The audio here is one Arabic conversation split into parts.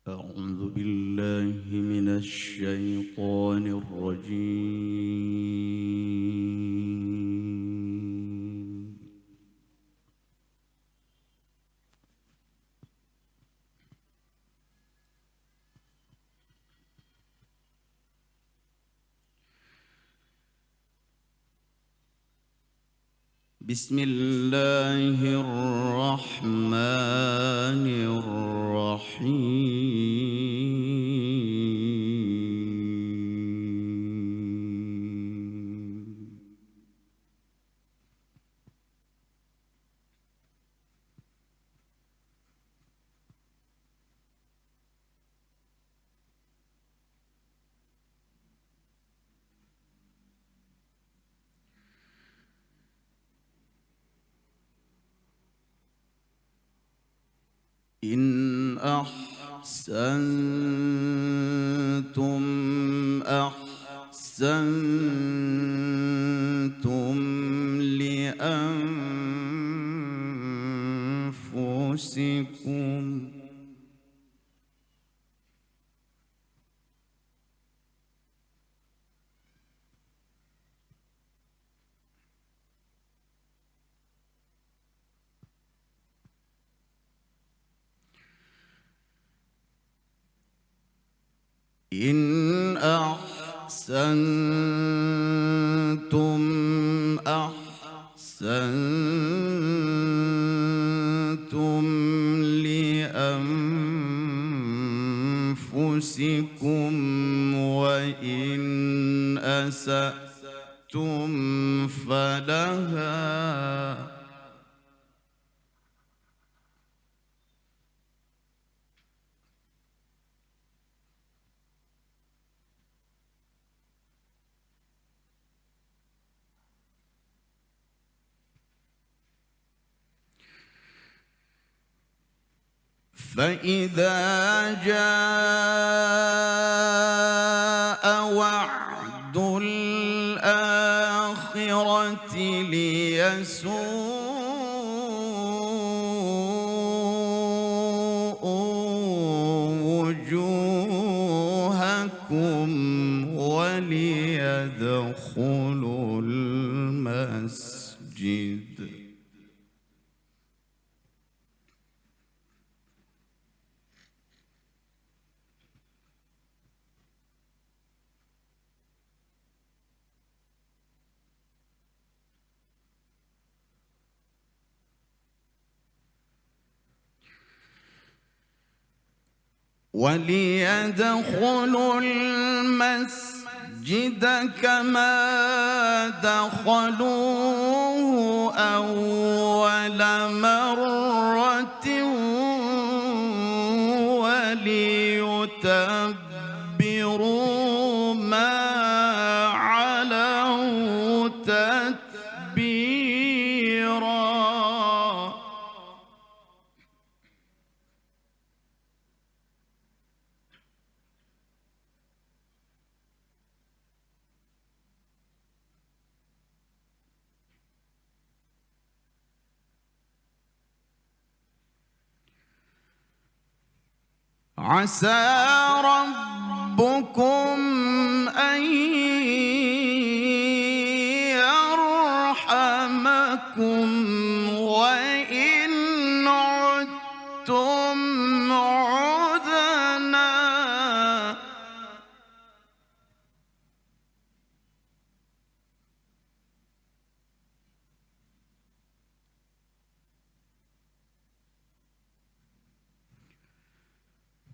أعوذ بالله من الشيطان الرجيم. بسم الله الرحمن الرحيم. إن أحسنتم أحسنتم لأنفسكم إن أحسنتم أحسنتم لأنفسكم وإن أسأتم فلها فإذا جاء وعد الآخرة ليسوءوا وجوهكم وليدخلوا المسجد كما دخلوه أول مرة وليتبروا ما علوا تتبيرا. عسى ربكم أن يرحمكم وإن عدتم عدنا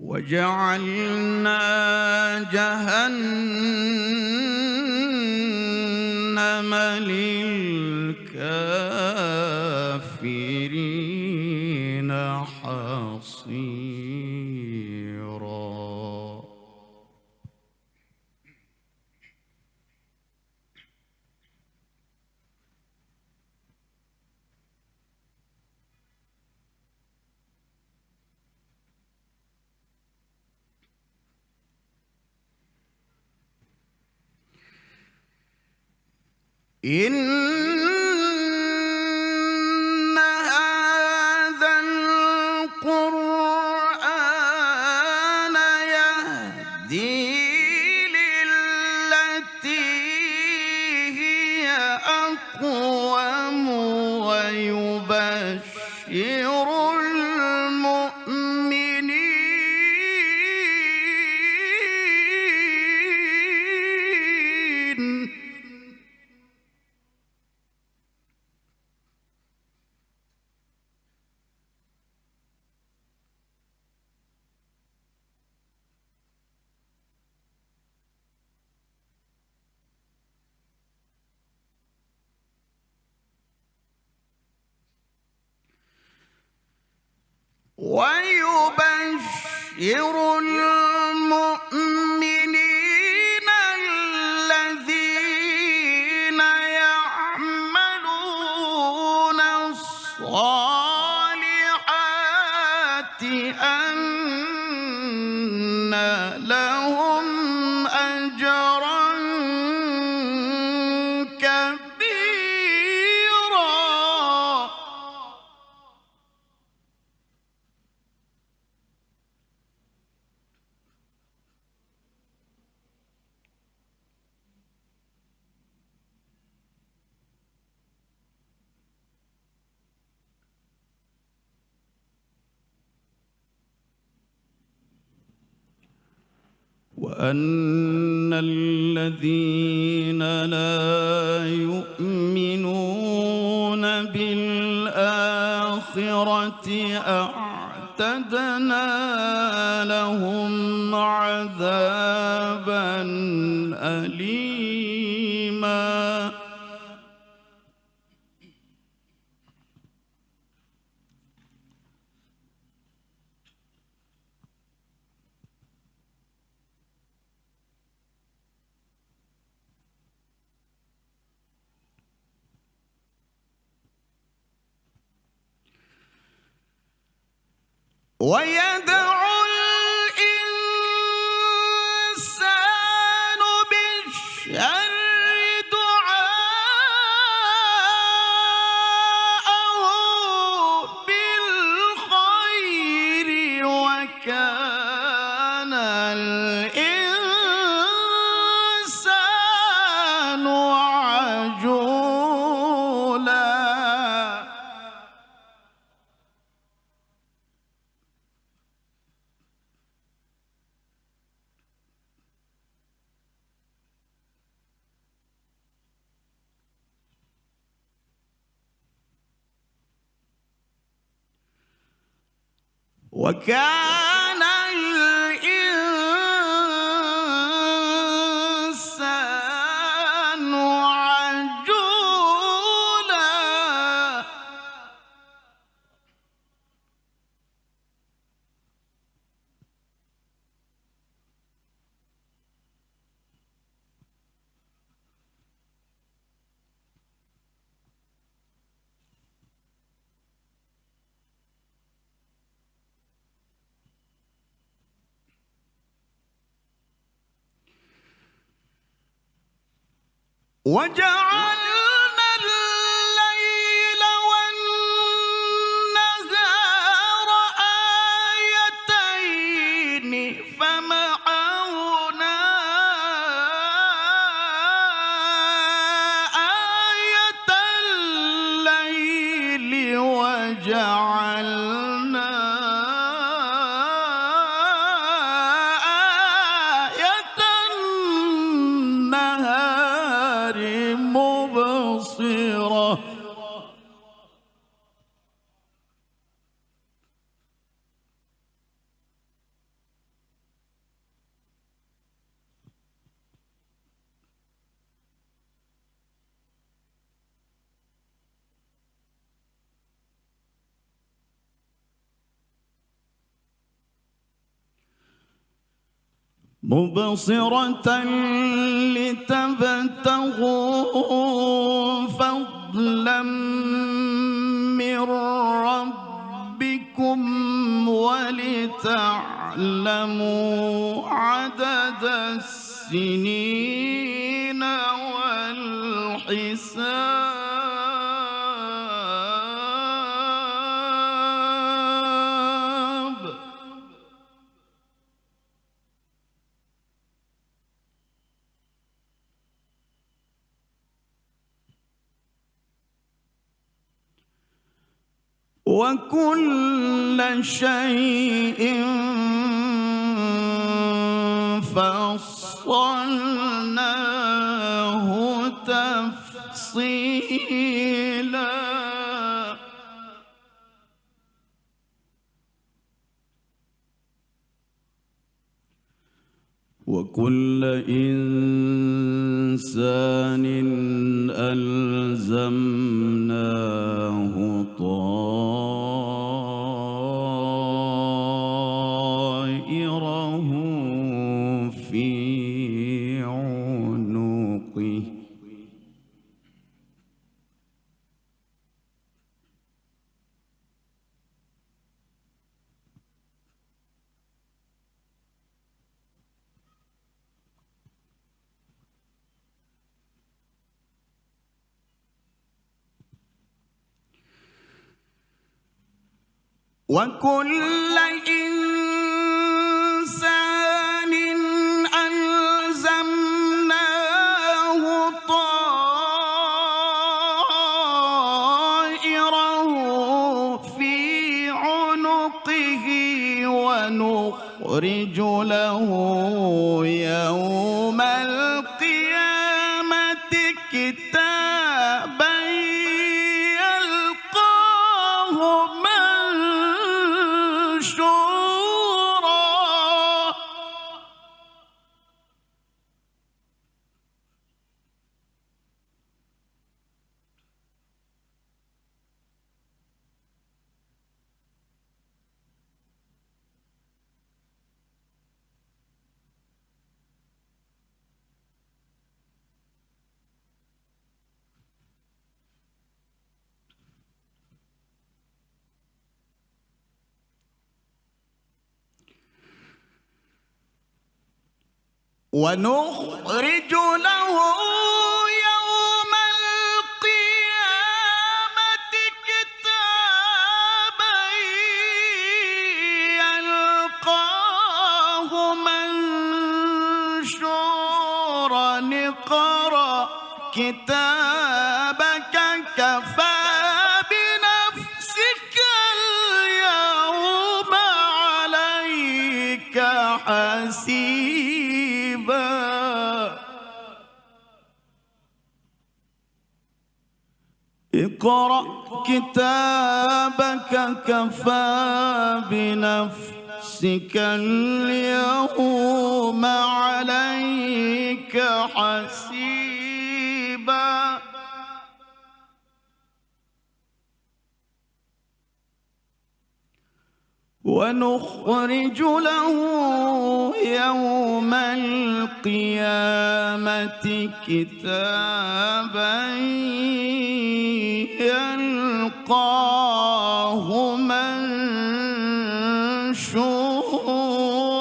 وجعلنا جهنم للكافرين حصيرا. إن هذا القرآن أقوم ويبشر المؤمنين الذين يعملون الصالحات أن لهم أجرا كبيرا. وأن الذين لا يؤمنون بالآخرة أعتدنا لهم عذابا أليما. ويدعو الإنسان بالشر دعاءه بالخير وكان الإنسان عجولا. وكان الإنسان عجولا. وجعلنا الليل والنهار آيتين فمحونا آية الليل وجعلنا آية النهار مبصرة. مبصرة لتبتغوا فضلا من ربكم ولتعلموا عدد السنين والحساب. وكل شيء فصلناه تفصيلا وكل إنسان ألزمناه طائره في عنقه وكل إنسان ألزمناه طائره في عنقه ونخرج له يوم القيامة كتابا يلقاه منشورا ونخرج له يوم القيامة كتابا يلقاه منشورا اقرأ كتابك كفى بنفسك اليوم عليك حسيبا اقرأ كتابك كفى بنفسك اليوم عليك حسيبا ونخرج له يوم القيامة كتابا يلقاه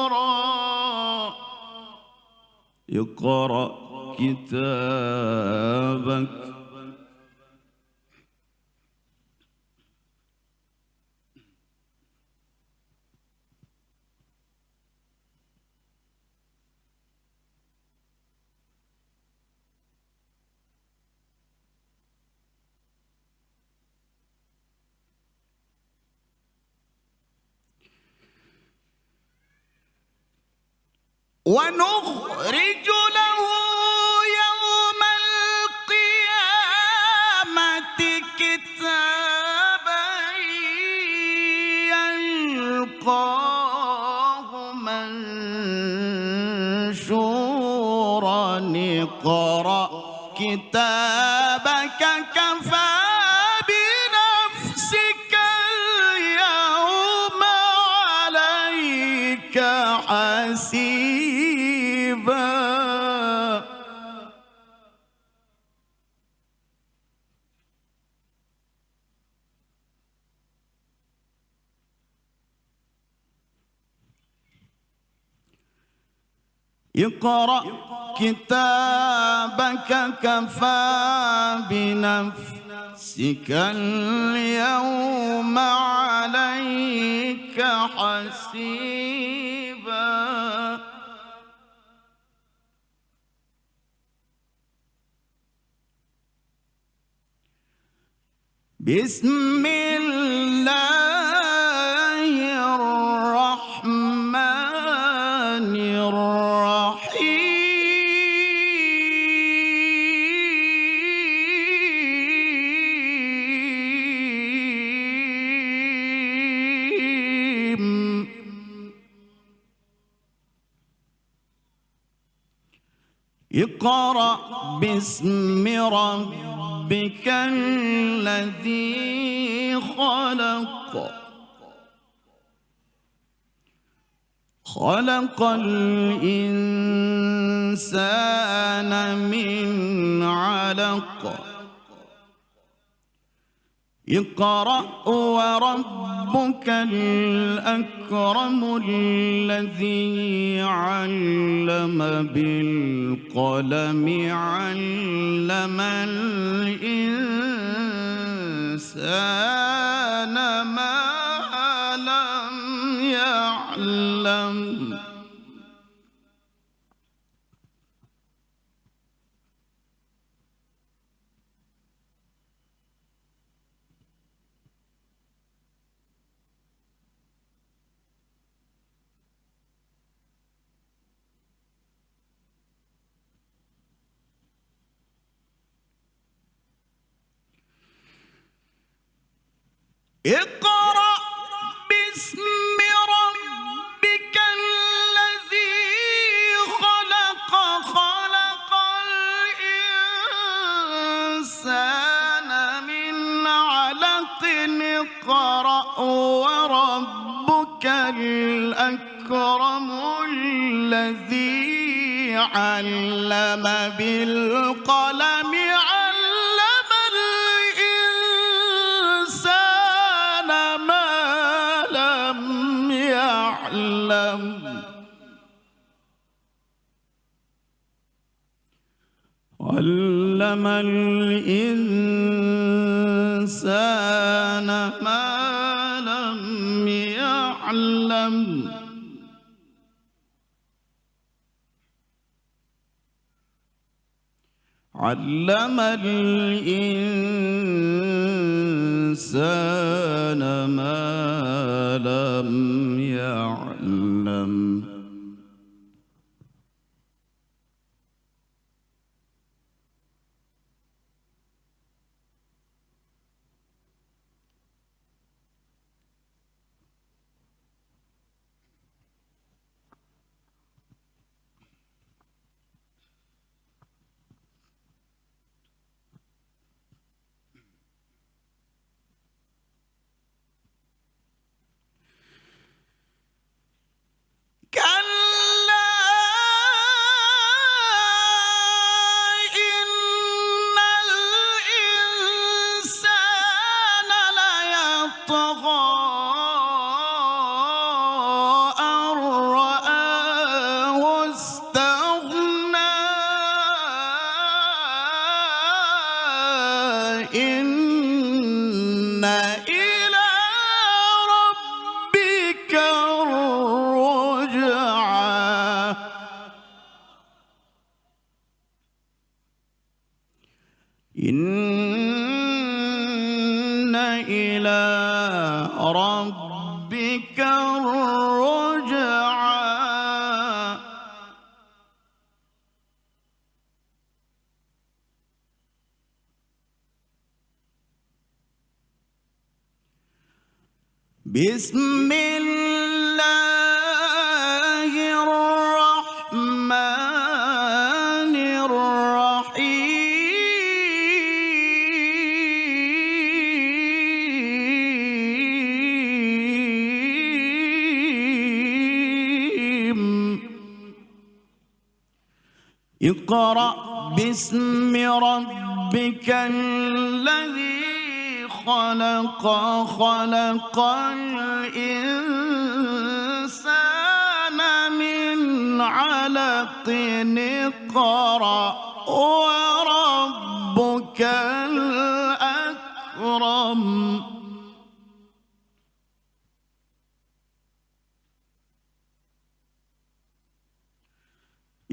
منشورا اقرأ كتابك ونخرج له يوم القيامة كتابا يلقاه منشورا اقرأ كتابك كفى بنفسك اليوم عليك حسيبا اقرأ كتابك كفى بنفسك اليوم عليك حسيبا بسم الله اقرأ باسم ربك الذي خلق خلق الإنسان من علق اقرأ وربك الأكرم الذي علم بالقلم علم الإنسان ما لم يعلم اقرأ باسم ربك الذي خلق خلق الإنسان من علق اقرأ وربك الأكرم الذي علم بالقلم علم الإنسان ما لم يعلم علم الإنسان ما لم يعلم علم الإنسان ما لم يعلم إن إلى ربك الرجعى إن إلى ربك الرجعى بسم الله الرحمن الرحيم اقرأ باسم ربك الذي خلق خلق الإنسان من علق اقرأ وربك الأكرم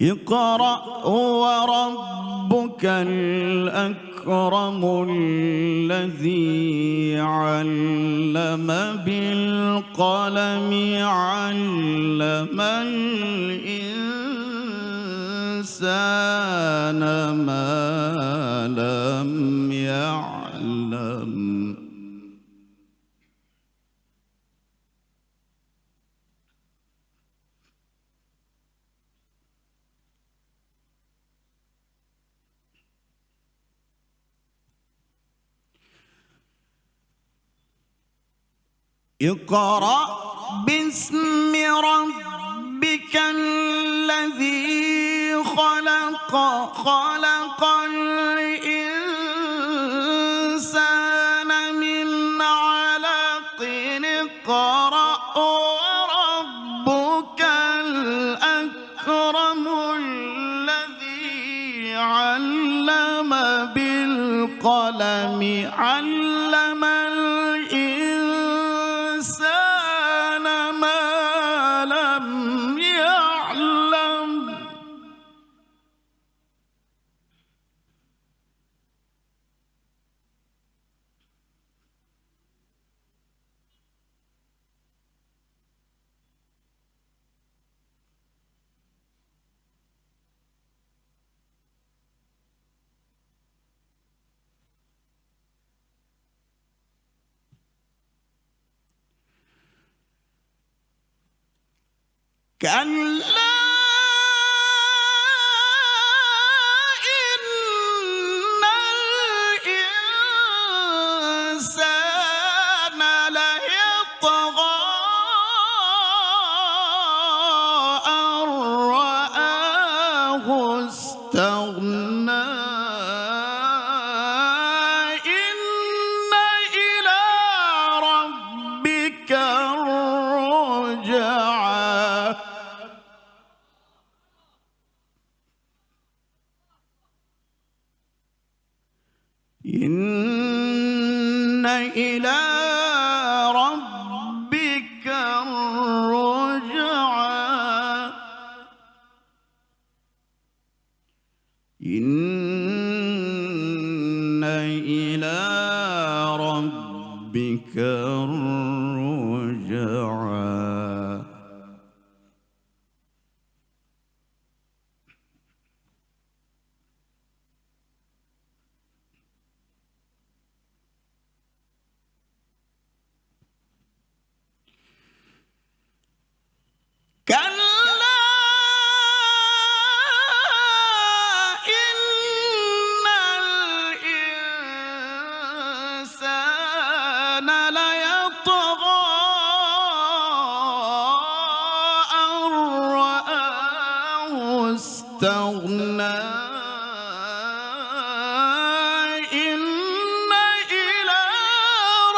اقرأ وربك الأكرم الذي علم بالقلم علم الإنسان ما لم يعلم اقرأ باسم ربك الذي خلق خلق الإنسان من علق اقرأ وربك الأكرم الذي علم بالقلم علم الإنسان ما لم يعلم. كلا إن الإنسان ليطغى أن رآه استغنى إن إلى ربك الرجعى. إن إلى ربك الرجعى إن إلى ربك الرجعى. كلا إن الإنسان ليطغى أن رآه استغنى إن إلى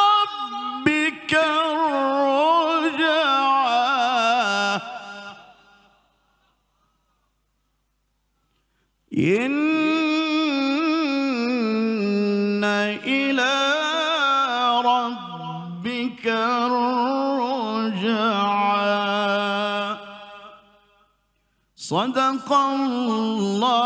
ربك الرجعى إن إلى ربك الرجعى. صدق الله